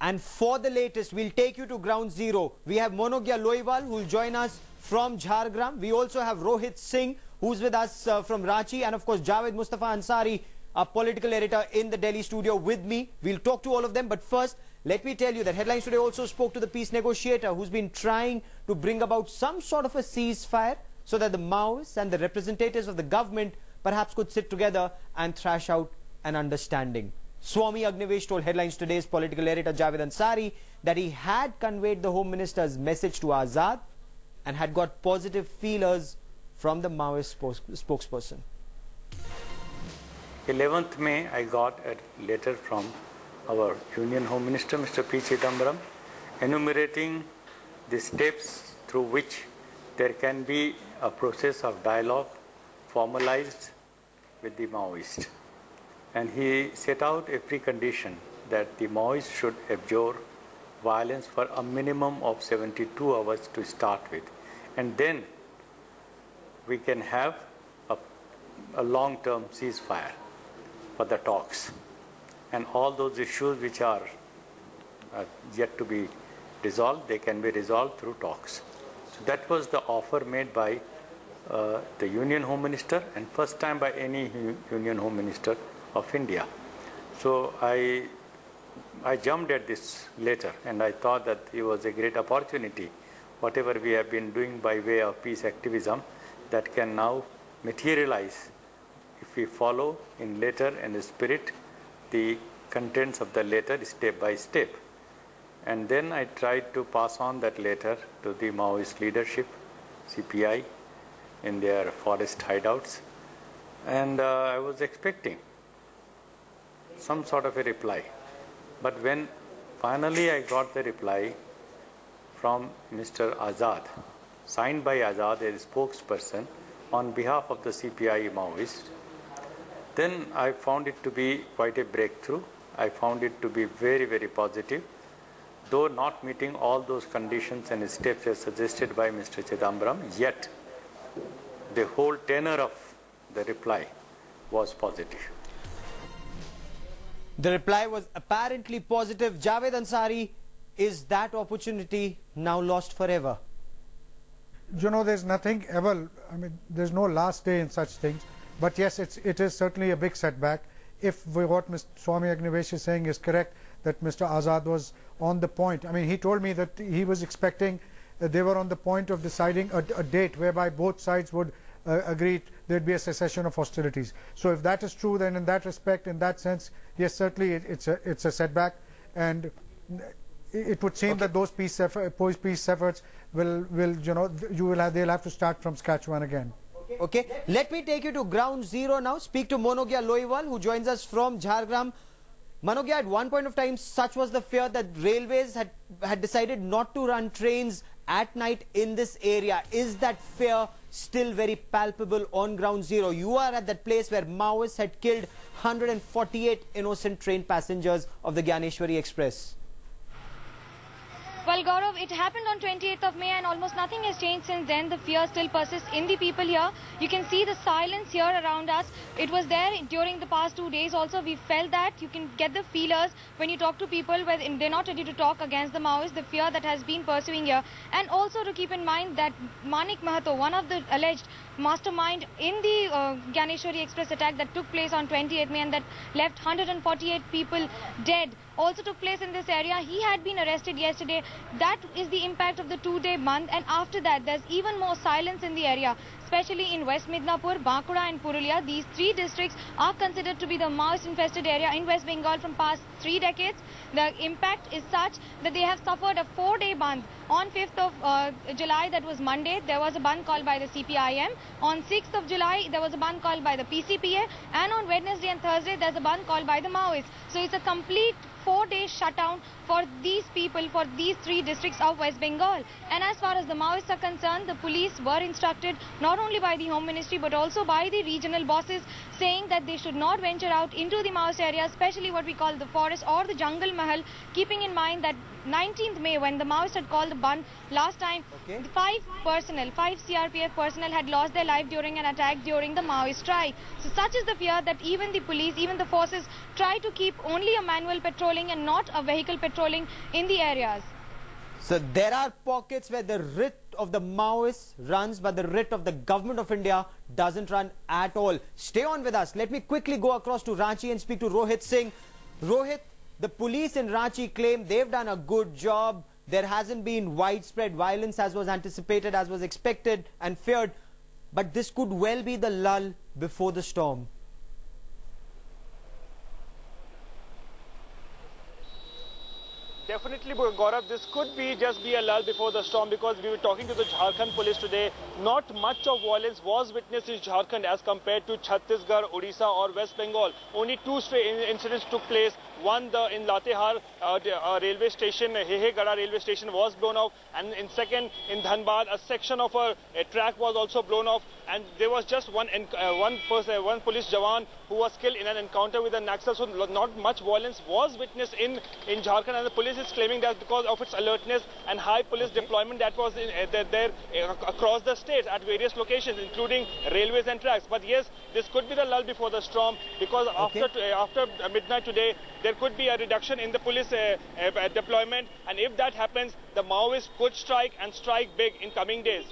And for the latest, we'll take you to ground zero. We have Monogya Loiwal, who will join us from Jharkhand. We also have Rohit Singh, who's with us from Ranchi, and of course Javed Mustafa Ansari, our political editor in the Delhi studio with me. We'll talk to all of them, but first, let me tell you that Headlines Today also spoke to the peace negotiator who's been trying to bring about some sort of a ceasefire so that the Maoists and the representatives of the government perhaps could sit together and thrash out an understanding. Swami Agnivesh told Headlines Today's political editor Javed Ansari that he had conveyed the Home Minister's message to Azad and had got positive feelers from the Maoist spokesperson. 11th May, I got a letter from our Union Home Minister, Mr. P. Chidambaram, enumerating the steps through which there can be a process of dialogue formalized with the Maoists. And he set out a precondition that the Maoists should abjure violence for a minimum of 72 hours to start with. And then we can have a long-term ceasefire for the talks. And all those issues which are yet to be resolved, they can be resolved through talks. So that was the offer made by the Union Home Minister, and first time by any Union Home Minister of India. So I jumped at this letter, and I thought that it was a great opportunity. Whatever we have been doing by way of peace activism, that can now materialize if we follow in letter and spirit the contents of the letter step by step. And then I tried to pass on that letter to the Maoist leadership, CPI, in their forest hideouts. And I was expecting some sort of a reply. But when finally I got the reply from Mr. Azad, signed by Azad, a spokesperson on behalf of the CPI Maoist, then I found it to be quite a breakthrough. I found it to be very, very positive, though not meeting all those conditions and steps as suggested by Mr. Chidambaram, yet the whole tenor of the reply was positive. The reply was apparently positive. Javed Ansari, is that opportunity now lost forever? You know, there's nothing ever, I mean, there's no last day in such things. But yes, it is certainly a big setback. If what Mr. Swami Agnivesh is saying is correct, that Mr. Azad was on the point. I mean, he told me that he was expecting, they were on the point of deciding a date whereby both sides would agree there'd be a cessation of hostilities. So if that is true, then in that respect, in that sense, yes, certainly it's a setback, and it would seem that those peace efforts will they'll have to start from scratch one again. Okay, let me take you to ground zero now. Speak to Monogya Loiwal, who joins us from Jharkhand. Monogya, at one point of time, such was the fear that railways had decided not to run trains at night in this area. Is that fear still very palpable on ground zero? You are at that place where Maoists had killed 148 innocent train passengers of the Gyaneshwari Express. Well, Gaurav, it happened on 28th of May and almost nothing has changed since then. The fear still persists in the people here. You can see the silence here around us. It was there during the past 2 days also. We felt that. You can get the feelers when you talk to people where they're not ready to talk against the Maoists, the fear that has been pursuing here. And also to keep in mind that Manik Mahato, one of the alleged mastermind in the Gyaneshwari Express attack that took place on 28th May and that left 148 people dead, also took place in this area. He had been arrested yesterday. That is the impact of the 2-day bandh, and after that there's even more silence in the area, especially in West Midnapur, Bankura and Purulia. These 3 districts are considered to be the Maoist infested area in West Bengal from past 3 decades. The impact is such that they have suffered a 4-day bandh. On 5th of July, that was Monday, there was a bandh called by the CPIM. On 6th of July, there was a bandh called by the PCPA. And on Wednesday and Thursday, there's a bandh called by the Maoists. So it's a complete 4-day shutdown for these people, for these 3 districts of West Bengal. And as far as the Maoists are concerned, the police were instructed not not only by the Home Ministry but also by the regional bosses, saying that they should not venture out into the Maoist area, especially what we call the forest or the jungle mahal, keeping in mind that 19th May, when the Maoists had called the bandh last time, five CRPF personnel had lost their life during an attack during the Maoist strike. So such is the fear that even the police, even the forces, try to keep only a manual patrolling and not a vehicle patrolling in the areas. So there are pockets where the writ of the Maoists runs, but the writ of the government of India doesn't run at all. Stay on with us. Let me quickly go across to Ranchi and speak to Rohit Singh. Rohit, the police in Ranchi claim they've done a good job. There hasn't been widespread violence as was anticipated, as was expected and feared. But this could well be the lull before the storm. Definitely, Gaurav, this could just be a lull before the storm, because we were talking to the Jharkhand police today. Not much of violence was witnessed in Jharkhand as compared to Chhattisgarh, Odisha or West Bengal. Only two incidents took place. One in Latehar railway station, Hehegada railway station was blown off, and in second in Dhanbad a section of a track was also blown off, and there was just one police jawan who was killed in an encounter with the Naxals. So not much violence was witnessed in Jharkhand, and the police is claiming that because of its alertness and high police deployment that was there across the state at various locations, including railways and tracks. But yes, this could be the lull before the storm, because after midnight today, there could be a reduction in the police deployment, and if that happens, the Maoists could strike and strike big in coming days.